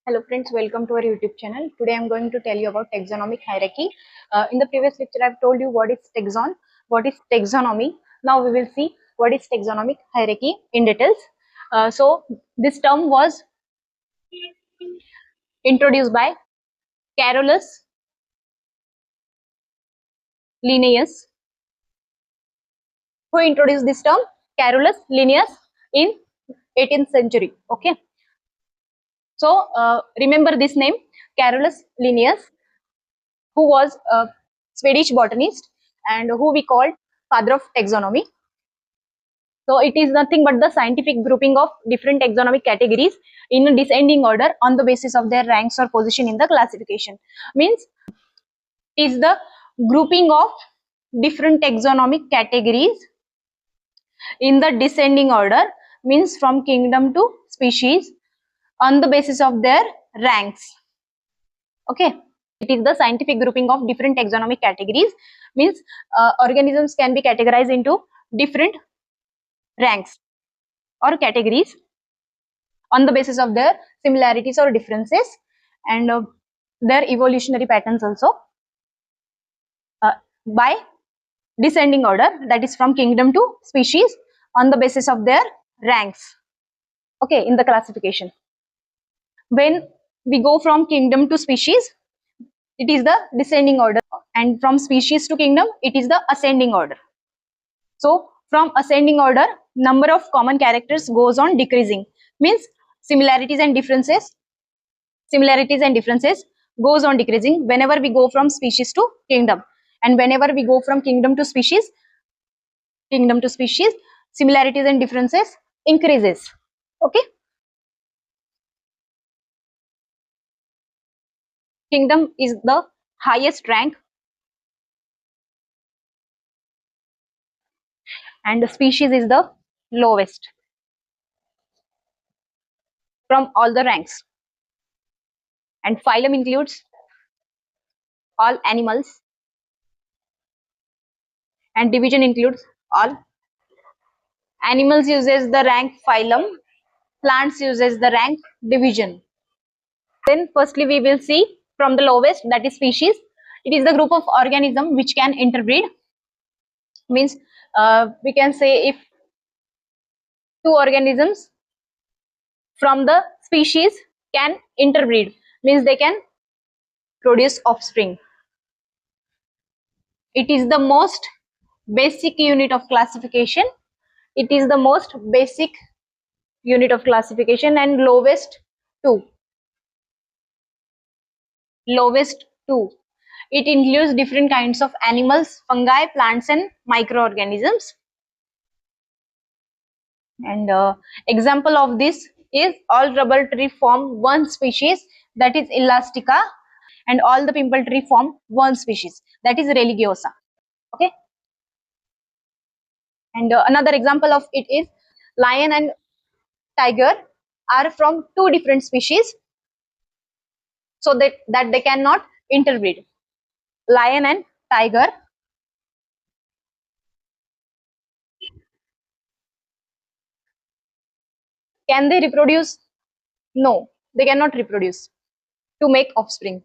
Hello friends, welcome to our YouTube channel. Today I'm going to tell you about taxonomic hierarchy. In the previous lecture I've told you what is taxon, what is taxonomy. Now we will see what is taxonomic hierarchy in details. So this term was introduced by Carolus Linnaeus. Who introduced this term? Carolus Linnaeus in 18th century. Okay. So remember this name, Carolus Linnaeus, who was a Swedish botanist and who we called father of taxonomy. So it is nothing but the scientific grouping of different taxonomic categories in a descending order on the basis of their ranks or position in the classification. Means it is the grouping of different taxonomic categories in the descending order, means from kingdom to species on the basis of their ranks. Okay. It is the scientific grouping of different taxonomic categories, means organisms can be categorized into different ranks or categories on the basis of their similarities or differences and their evolutionary patterns also by descending order, that is from kingdom to species on the basis of their ranks, okay, in the classification. When we go from kingdom to species, it is the descending order, and from species to kingdom it is the ascending order. So from ascending order, number of common characters goes on decreasing, means similarities and differences goes on decreasing whenever we go from species to kingdom, and whenever we go from kingdom to species, similarities and differences increases. Okay. Kingdom is the highest rank and the species is the lowest from all the ranks, and phylum includes all animals and division includes all. Animals uses the rank phylum, plants uses the rank division. Then firstly we will see from the lowest, that is species. It is the group of organism which can interbreed, means we can say if two organisms from the species can interbreed, means they can produce offspring. It is the most basic unit of classification. It is the most basic unit of classification and lowest too. Lowest too. It includes different kinds of animals, fungi, plants and microorganisms. And example of this is all rubber tree form one species, that is Elastica, and all the pimple tree form one species, that is Religiosa. Okay. And another example of it is lion and tiger are from two different species, so that they cannot interbreed. Lion and tiger can they reproduce? No, they cannot reproduce to make offspring.